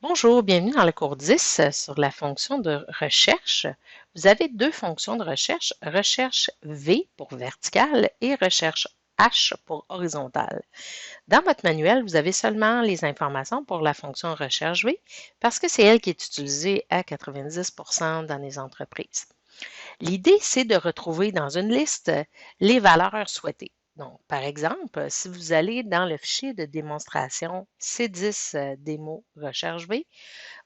Bonjour, bienvenue dans le cours 10 sur la fonction de recherche. Vous avez deux fonctions de recherche, recherche V pour verticale et recherche H pour horizontale. Dans votre manuel, vous avez seulement les informations pour la fonction recherche V parce que c'est elle qui est utilisée à 90% dans les entreprises. L'idée, c'est de retrouver dans une liste les valeurs souhaitées. Donc, par exemple, si vous allez dans le fichier de démonstration C10 démo recherche V,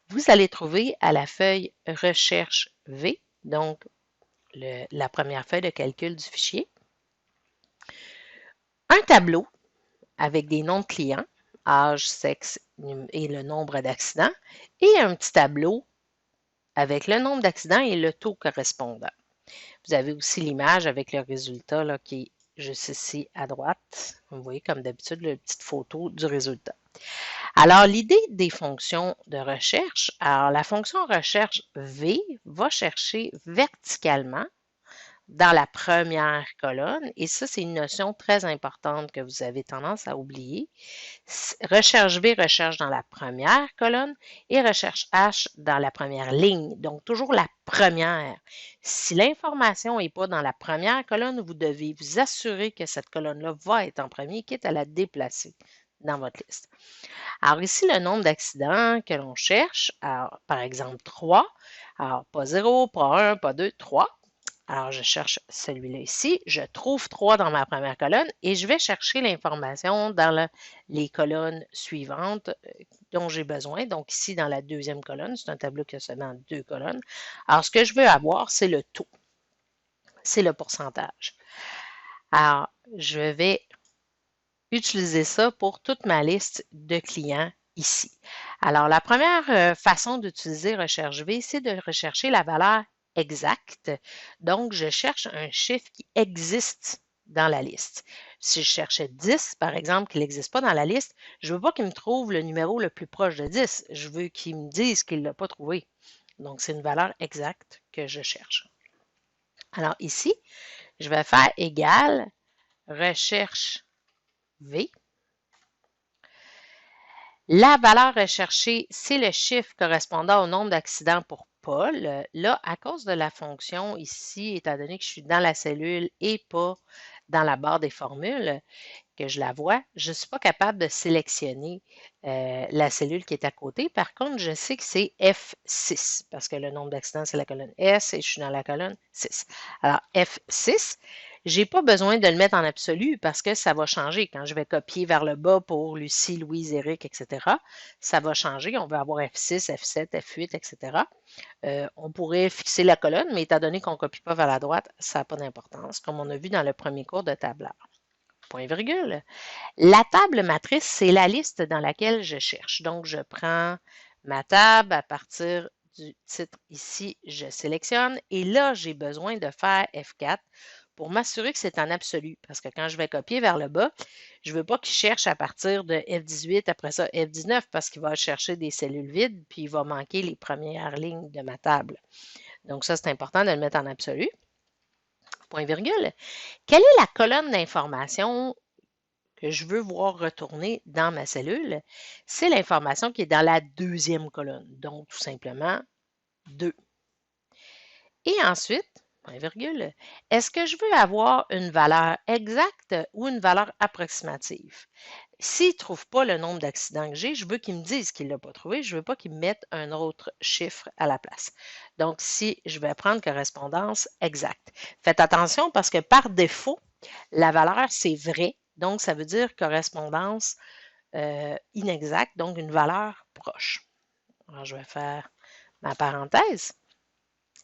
vous allez trouver à la feuille recherche V, donc la première feuille de calcul du fichier, un tableau avec des noms de clients, âge, sexe et le nombre d'accidents, et un petit tableau avec le nombre d'accidents et le taux correspondant. Vous avez aussi l'image avec le résultat là, qui est juste ici à droite. Vous voyez comme d'habitude la petite photo du résultat. Alors, l'idée des fonctions de recherche, alors la fonction recherche V va chercher verticalement dans la première colonne, et ça, c'est une notion très importante que vous avez tendance à oublier. Recherche V recherche dans la première colonne et recherche H dans la première ligne, donc toujours la première. Si l'information n'est pas dans la première colonne, vous devez vous assurer que cette colonne-là va être en premier, quitte à la déplacer dans votre liste. Alors ici, le nombre d'accidents que l'on cherche, alors, par exemple 3, alors pas 0, pas 1, pas 2, 3. Alors, je cherche celui-là ici. Je trouve 3 dans ma première colonne et je vais chercher l'information dans les colonnes suivantes dont j'ai besoin. Donc, ici, dans la deuxième colonne, c'est un tableau qui a seulement 2 colonnes. Alors, ce que je veux avoir, c'est le taux. C'est le pourcentage. Alors, je vais utiliser ça pour toute ma liste de clients ici. Alors, la première façon d'utiliser Recherche V, c'est de rechercher la valeur exacte. Donc, je cherche un chiffre qui existe dans la liste. Si je cherchais 10, par exemple, qui n'existe pas dans la liste, je ne veux pas qu'il me trouve le numéro le plus proche de 10. Je veux qu'il me dise qu'il ne l'a pas trouvé. Donc, c'est une valeur exacte que je cherche. Alors, ici, je vais faire égal recherche V. La valeur recherchée, c'est le chiffre correspondant au nombre d'accidents pour Paul. Là, à cause de la fonction ici, étant donné que je suis dans la cellule et pas dans la barre des formules, que je la vois, je ne suis pas capable de sélectionner la cellule qui est à côté. Par contre, je sais que c'est F6 parce que le nombre d'accidents, c'est la colonne S et je suis dans la colonne 6. Alors, F6, je n'ai pas besoin de le mettre en absolu parce que ça va changer. Quand je vais copier vers le bas pour Lucie, Louise, Eric, etc., ça va changer. On va avoir F6, F7, F8, etc. On pourrait fixer la colonne, mais étant donné qu'on ne copie pas vers la droite, ça n'a pas d'importance, comme on a vu dans le premier cours de tableur. Point virgule. La table matrice, c'est la liste dans laquelle je cherche. Donc, je prends ma table à partir du titre ici, je sélectionne et là, j'ai besoin de faire F4 pour m'assurer que c'est en absolu. Parce que quand je vais copier vers le bas, je ne veux pas qu'il cherche à partir de F18, après ça F19, parce qu'il va chercher des cellules vides, puis il va manquer les premières lignes de ma table. Donc, ça, c'est important de le mettre en absolu. Point virgule. Quelle est la colonne d'information que je veux voir retourner dans ma cellule? C'est l'information qui est dans la deuxième colonne, donc tout simplement 2. Et ensuite, point virgule, est-ce que je veux avoir une valeur exacte ou une valeur approximative? S'il ne trouve pas le nombre d'accidents que j'ai, je veux qu'il me dise qu'il ne l'a pas trouvé. Je ne veux pas qu'il me mette un autre chiffre à la place. Donc, si je vais prendre correspondance exacte. Faites attention parce que par défaut, la valeur, c'est vrai. Donc, ça veut dire correspondance inexacte, donc une valeur proche. Alors, je vais faire ma parenthèse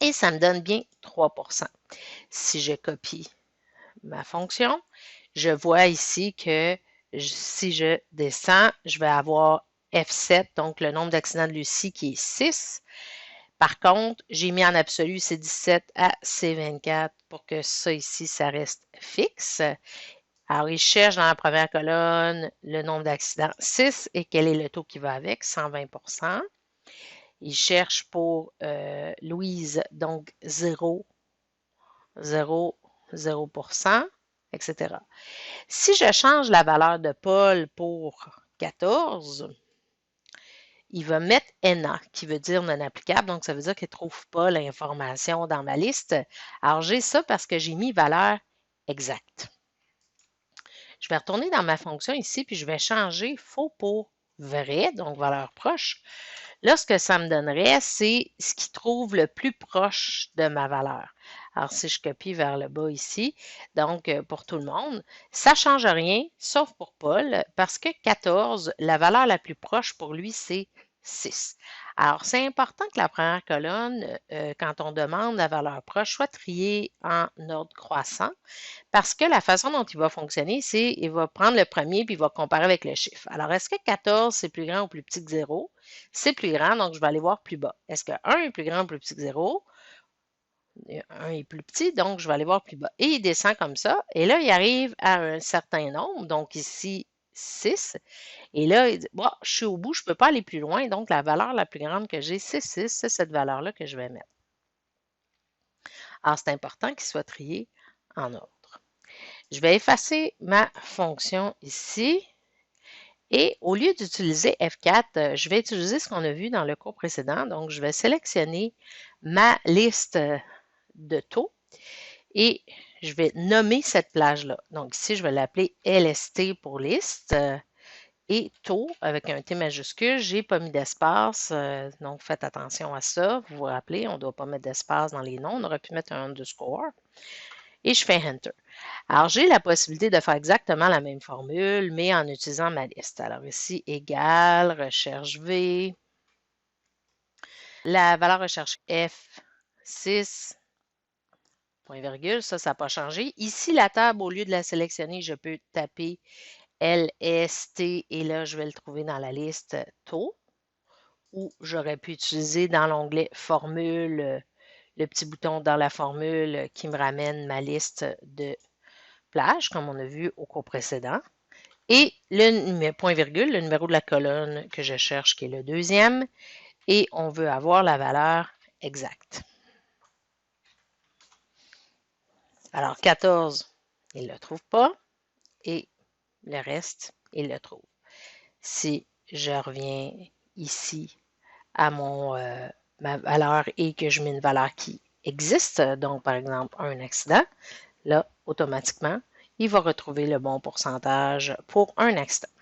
et ça me donne bien 3%. Si je copie ma fonction, je vois ici que si je descends, je vais avoir F7, donc le nombre d'accidents de Lucie qui est 6. Par contre, j'ai mis en absolu C17 à C24 pour que ça ici, ça reste fixe. Alors, il cherche dans la première colonne le nombre d'accidents 6 et quel est le taux qui va avec, 120%. Il cherche pour Louise, donc 0, 0, 0%. etc. Si je change la valeur de Paul pour 14, il va mettre NA, qui veut dire non applicable, donc ça veut dire qu'il ne trouve pas l'information dans ma liste. Alors, j'ai ça parce que j'ai mis valeur exacte. Je vais retourner dans ma fonction ici, puis je vais changer faux pour vrai, donc valeur proche. Là, ce que ça me donnerait, c'est ce qui trouve le plus proche de ma valeur. Alors, si je copie vers le bas ici, donc pour tout le monde, ça ne change rien, sauf pour Paul, parce que 14, la valeur la plus proche pour lui, c'est 6. Alors, c'est important que la première colonne, quand on demande la valeur proche, soit triée en ordre croissant, parce que la façon dont il va fonctionner, c'est qu'il va prendre le premier puis il va comparer avec le chiffre. Alors, est-ce que 14, c'est plus grand ou plus petit que 0? C'est plus grand, donc je vais aller voir plus bas. Est-ce que 1 est plus grand ou plus petit que 0? 1 est plus petit, donc je vais aller voir plus bas. Et il descend comme ça. Et là, il arrive à un certain nombre, donc ici, 6. Et là, il dit, bon, je suis au bout, je ne peux pas aller plus loin, donc la valeur la plus grande que j'ai, c'est 6. C'est cette valeur-là que je vais mettre. Alors, c'est important qu'il soit trié en ordre. Je vais effacer ma fonction ici. Et au lieu d'utiliser F4, je vais utiliser ce qu'on a vu dans le cours précédent. Donc, je vais sélectionner ma liste de taux et je vais nommer cette plage-là. Donc, ici, je vais l'appeler LST pour liste et taux avec un T majuscule. Je n'ai pas mis d'espace, donc faites attention à ça. Vous vous rappelez, on ne doit pas mettre d'espace dans les noms. On aurait pu mettre un underscore. Et je fais Enter. Alors, j'ai la possibilité de faire exactement la même formule, mais en utilisant ma liste. Alors ici, égal, recherche V, la valeur recherche F6, point virgule, ça n'a pas changé. Ici, la table, au lieu de la sélectionner, je peux taper LST et là, je vais le trouver dans la liste taux, ou j'aurais pu utiliser dans l'onglet formule, le petit bouton dans la formule qui me ramène ma liste de plage, comme on a vu au cours précédent. Et le point virgule, le numéro de la colonne que je cherche, qui est le deuxième. Et on veut avoir la valeur exacte. Alors, 14, il ne le trouve pas. Et le reste, il le trouve. Si je reviens ici à ma valeur et que je mets une valeur qui existe, donc par exemple un accident, là, automatiquement, il va retrouver le bon pourcentage pour un accident.